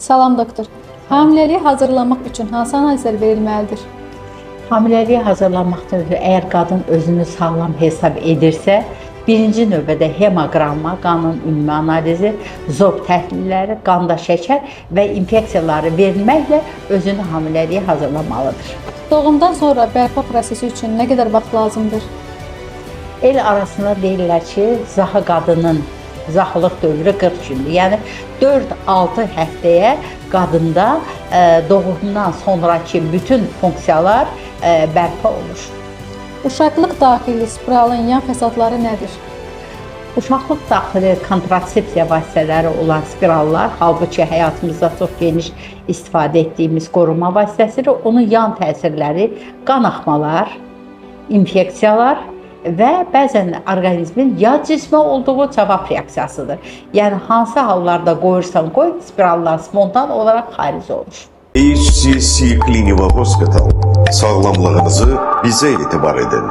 Salam doktor. Hamiləliyə hazırlanmaq üçün hansı analizlər verilməlidir? Hamiləliyə hazırlanmaqdan ötürü əgər qadın özünü sağlam hesab edirsə, birinci növbədə hemoqramma, qanın ümumi analizi, zob təhlilləri, qanda şəkər və infeksiyaları verilməklə özünü hamiləliyə hazırlamalıdır. Doğumdan sonra bərpa prosesi üçün nə qədər vaxt lazımdır? El arasında deyirlər ki, zaha qadının zahlıq dövrü 40 gündür. Yəni 4-6 həftəyə qadında doğumdan sonraki bütün funksiyalar bərpa olur. Uşaqlıq daxili spiralın yan fəsadları nədir? Uşaqlıq daxili kontrasepsiya vasitələri olan spirallar, halbuki həyatımızda çox geniş istifadə etdiyimiz qoruma vasitəsidir. Onun yan təsirləri qanaxmalar, infeksiyalar və bəzən orqanizmin yad cismə olduğu cavab reaksiyasıdır. Yəni, hansı hallarda qoyursan qoy, spirallar spontan olaraq xaric olur. HCC Clinical Hospital. Sağlamlığınızı bizə etibar edin.